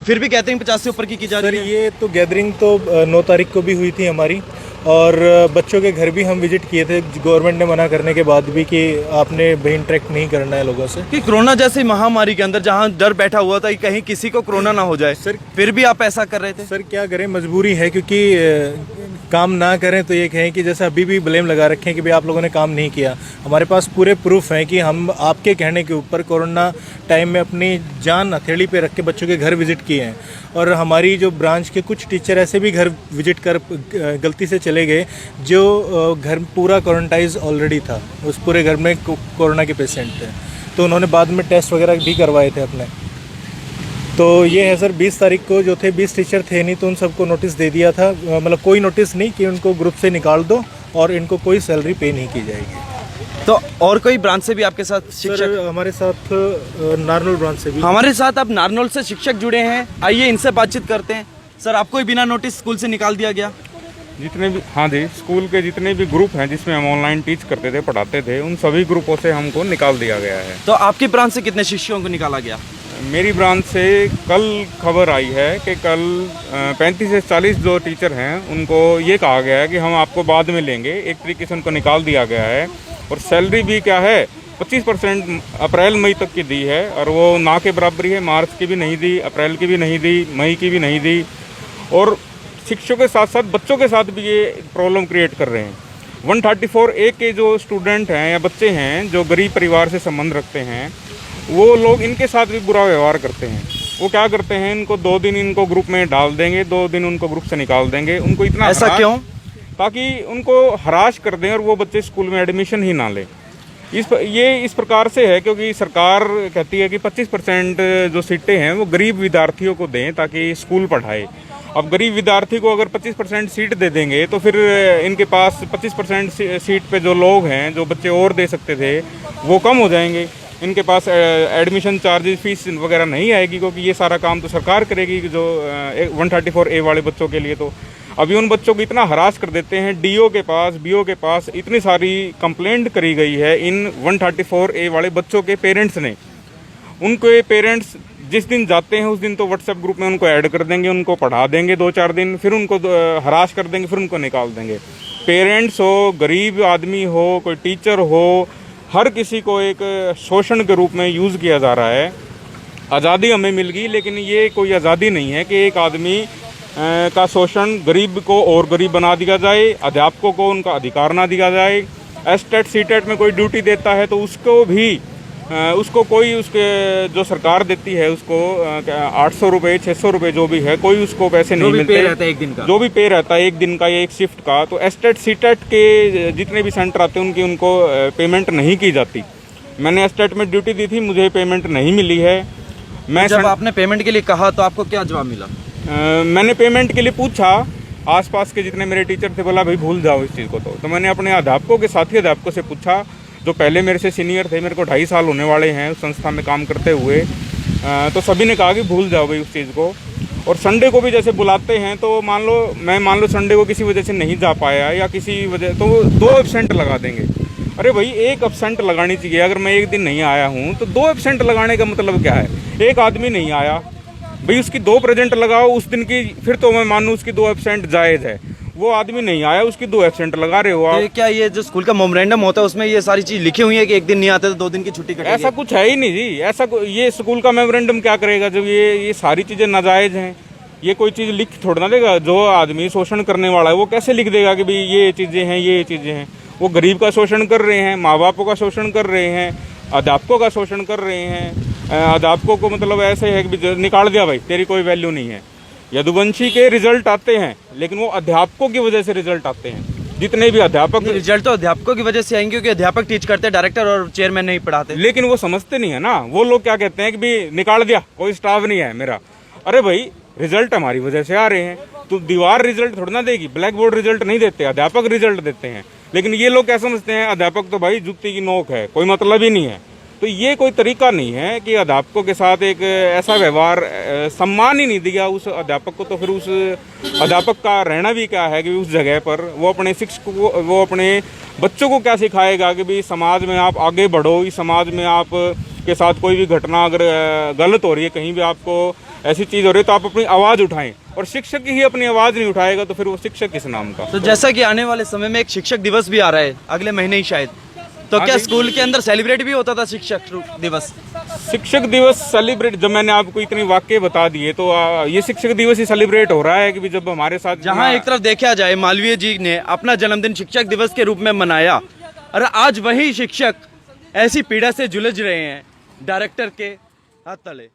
फिर भी गैदरिंग 50 से ऊपर की जा रही है। सर ये तो गैदरिंग तो 9 तारीख को भी हुई थी हमारी, और बच्चों के घर भी हम विजिट किए थे, गवर्नमेंट ने मना करने के बाद भी कि आपने भाई इंटरेक्ट नहीं करना है लोगों से। कि कोरोना जैसी महामारी के अंदर जहां डर बैठा हुआ था कि कहीं किसी को कोरोना ना हो जाए, सर फिर भी आप ऐसा कर रहे थे। सर क्या करें, मजबूरी है, क्योंकि काम ना करें तो ये कहें कि जैसे अभी भी ब्लेम लगा रखे हैं कि भाई आप लोगों ने काम नहीं किया। हमारे पास पूरे प्रूफ हैं कि हम आपके कहने के ऊपर कोरोना टाइम में अपनी जान हथेली पे रख के बच्चों के घर विजिट किए हैं, और हमारी जो ब्रांच के कुछ टीचर ऐसे भी घर विजिट कर गलती से चले गए जो घर पूरा क्वारंटाइज ऑलरेडी था, उस पूरे घर में कोरोना के पेशेंट थे, तो उन्होंने बाद में टेस्ट वगैरह भी करवाए थे अपने। तो ये है सर, 20 तारीख को जो थे 20 टीचर थे नहीं, तो उन सबको नोटिस दे दिया था, मतलब कोई नोटिस नहीं कि उनको ग्रुप से निकाल दो और इनको कोई सैलरी पे नहीं की जाएगी। तो और कोई ब्रांच से भी आपके साथ शिक्षक? हमारे साथ नारनौल ब्रांच से भी। हमारे साथ अब नारनौल से शिक्षक जुड़े हैं, आइए इनसे बातचीत करते हैं। सर, आपको भी बिना नोटिस स्कूल से निकाल दिया गया? जितने भी, हाँ जी, स्कूल के जितने भी ग्रुप हैं जिसमें हम ऑनलाइन टीच करते थे, पढ़ाते थे, उन सभी ग्रुपों से हमको निकाल दिया गया है। तो आपकी ब्रांच से कितने शिक्षकों को निकाला गया? मेरी ब्रांच से कल खबर आई है कि कल 35 से 40 जो टीचर हैं उनको ये कहा गया है कि हम आपको बाद में लेंगे, एक तरीके से उनको निकाल दिया गया है। और सैलरी भी क्या है, 25% अप्रैल मई तक की दी है, और वो ना के बराबरी है। मार्च की भी नहीं दी, अप्रैल की भी नहीं दी, मई की भी नहीं दी, और शिक्षकों के साथ साथ बच्चों के साथ भी ये प्रॉब्लम क्रिएट कर रहे हैं। 134A के जो स्टूडेंट हैं या बच्चे हैं जो गरीब परिवार से संबंध रखते हैं, वो लोग इनके साथ भी बुरा व्यवहार करते हैं। वो क्या करते हैं, इनको 2 दिन इनको ग्रुप में डाल देंगे, 2 दिन उनको ग्रुप से निकाल देंगे। उनको इतना ऐसा क्यों? ताकि उनको हराश कर दें और वो बच्चे स्कूल में एडमिशन ही ना लें। ये इस प्रकार से है क्योंकि सरकार कहती है कि 25% जो सीटें हैं वो गरीब विद्यार्थियों को दें ताकि स्कूल पढ़ाए। अब गरीब विद्यार्थी को अगर 25% सीट दे देंगे तो फिर इनके पास 25% सीट पे जो लोग हैं, जो बच्चे और दे सकते थे, वो कम हो जाएंगे। इनके पास एडमिशन चार्जेस, फीस वगैरह नहीं आएगी, क्योंकि ये सारा काम तो सरकार करेगी जो 134A वाले बच्चों के लिए। तो अभी उन बच्चों को इतना हरास कर देते हैं, डीओ के पास, बीओ के पास इतनी सारी कंप्लेंट करी गई है इन 134A वाले बच्चों के पेरेंट्स ने। उनके पेरेंट्स जिस दिन जाते हैं उस दिन तो व्हाट्सएप ग्रुप में उनको ऐड कर देंगे, उनको पढ़ा देंगे 2-4 दिन, फिर उनको हरास कर देंगे, फिर उनको निकाल देंगे। पेरेंट्स हो, गरीब आदमी हो, कोई टीचर हो, हर किसी को एक शोषण के रूप में यूज़ किया जा रहा है। आज़ादी हमें मिल गई, लेकिन ये कोई आज़ादी नहीं है कि एक आदमी का शोषण, गरीब को और गरीब बना दिया जाए, अध्यापकों को उनका अधिकार ना दिया जाए। एसटेट सीटेट में कोई ड्यूटी देता है तो उसको भी उसको कोई, उसके जो सरकार देती है उसको 800 रुपये, 600 रुपये जो भी है, कोई उसको पैसे नहीं मिलते। एक दिन का जो भी पे रहता है एक दिन का या एक शिफ्ट का। तो एसटेट सीटेट के जितने भी सेंटर आते हैं उनको पेमेंट नहीं की जाती। मैंने एसटेट में ड्यूटी दी थी, मुझे पेमेंट नहीं मिली है। मैं जब आपने पेमेंट के लिए कहा तो आपको क्या जवाब मिला? मैंने पेमेंट के लिए पूछा, आसपास के जितने मेरे टीचर थे, बोला भाई भूल जाओ इस चीज़ को। तो मैंने अपने अध्यापकों के साथी अध्यापकों से पूछा जो पहले मेरे से सीनियर थे, मेरे को 2.5 साल होने वाले हैं उस संस्था में काम करते हुए। तो सभी ने कहा कि भूल जाओ भाई उस चीज़ को। और संडे को भी जैसे बुलाते हैं तो मान लो संडे को किसी वजह से नहीं जा पाया या किसी वजह, तो वो 2 एब्सेंट लगा देंगे। अरे भाई 1 एब्सेंट लगानी चाहिए। अगर मैं एक दिन नहीं आया हूँ तो 2 एब्सेंट लगाने का मतलब क्या है? एक आदमी नहीं आया भाई, उसकी 2 प्रेजेंट लगाओ उस दिन की, फिर तो मैं मानूँ उसकी 2 एब्सेंट जायज़ है। वो आदमी नहीं आया, उसकी 2 एब्सेंट लगा रहे हो आप। क्या ये जो स्कूल का मेमोरेंडम होता है उसमें ये सारी चीज लिखी हुई है कि एक दिन नहीं आते तो 2 दिन की छुट्टी कटेगी? ऐसा कुछ है ही नहीं जी। ऐसा ये स्कूल का मेमोरेंडम क्या करेगा जब ये सारी चीज़ें नाजायज़ हैं? ये कोई चीज़ लिख थोड़ा ना देगा। जो आदमी शोषण करने वाला है वो कैसे लिख देगा कि भाई ये चीज़ें हैं, ये चीज़ें हैं? वो गरीब का शोषण कर रहे हैं, माँ बापों का शोषण कर रहे हैं, अध्यापकों का शोषण कर रहे हैं। अध्यापकों को मतलब ऐसे है कि निकाल दिया भाई, तेरी कोई वैल्यू नहीं है। यदुवंशी के रिजल्ट आते हैं लेकिन वो अध्यापकों की वजह से रिजल्ट आते हैं। जितने भी अध्यापक, रिजल्ट तो अध्यापकों की वजह से आएंगे क्योंकि अध्यापक टीच करते हैं, डायरेक्टर और चेयरमैन नहीं पढ़ाते। लेकिन वो समझते नहीं है ना। वो लोग क्या कहते हैं कि भाई निकाल दिया, कोई स्टाफ नहीं है मेरा। अरे भाई रिजल्ट हमारी वजह से आ रहे हैं, तो दीवार रिजल्ट थोड़ा ना देगी, ब्लैक बोर्ड रिजल्ट नहीं देते, अध्यापक रिजल्ट देते हैं। लेकिन ये लोग क्या समझते हैं, अध्यापक तो भाई जूती की नोक है, कोई मतलब ही नहीं है। तो ये कोई तरीका नहीं है कि अध्यापकों के साथ एक ऐसा व्यवहार, सम्मान ही नहीं दिया उस अध्यापक को। तो फिर उस अध्यापक का रहना भी क्या है कि उस जगह पर वो अपने शिक्षक को, वो अपने बच्चों को क्या सिखाएगा कि भाई समाज में आप आगे बढ़ो, इस समाज में आप के साथ कोई भी घटना अगर गलत हो रही है, कहीं भी आपको ऐसी चीज़ हो रही है तो आप अपनी आवाज़ उठाएं। और शिक्षक ही अपनी आवाज़ नहीं उठाएगा तो फिर वो शिक्षक किस नाम का। तो जैसा कि आने वाले समय में एक शिक्षक दिवस भी आ रहा है अगले महीने ही शायद, तो हाँ क्या जी। स्कूल के अंदर सेलिब्रेट भी होता था शिक्षक दिवस? शिक्षक दिवस सेलिब्रेट, जब मैंने आपको इतने वाक्य बता दिए तो ये शिक्षक दिवस ही सेलिब्रेट हो रहा है कि जब हमारे साथ जहां एक तरफ देखा जाए मालवीय जी ने अपना जन्मदिन शिक्षक दिवस के रूप में मनाया, और आज वही शिक्षक ऐसी पीड़ा से जुलझ रहे हैं डायरेक्टर के हाथ तले।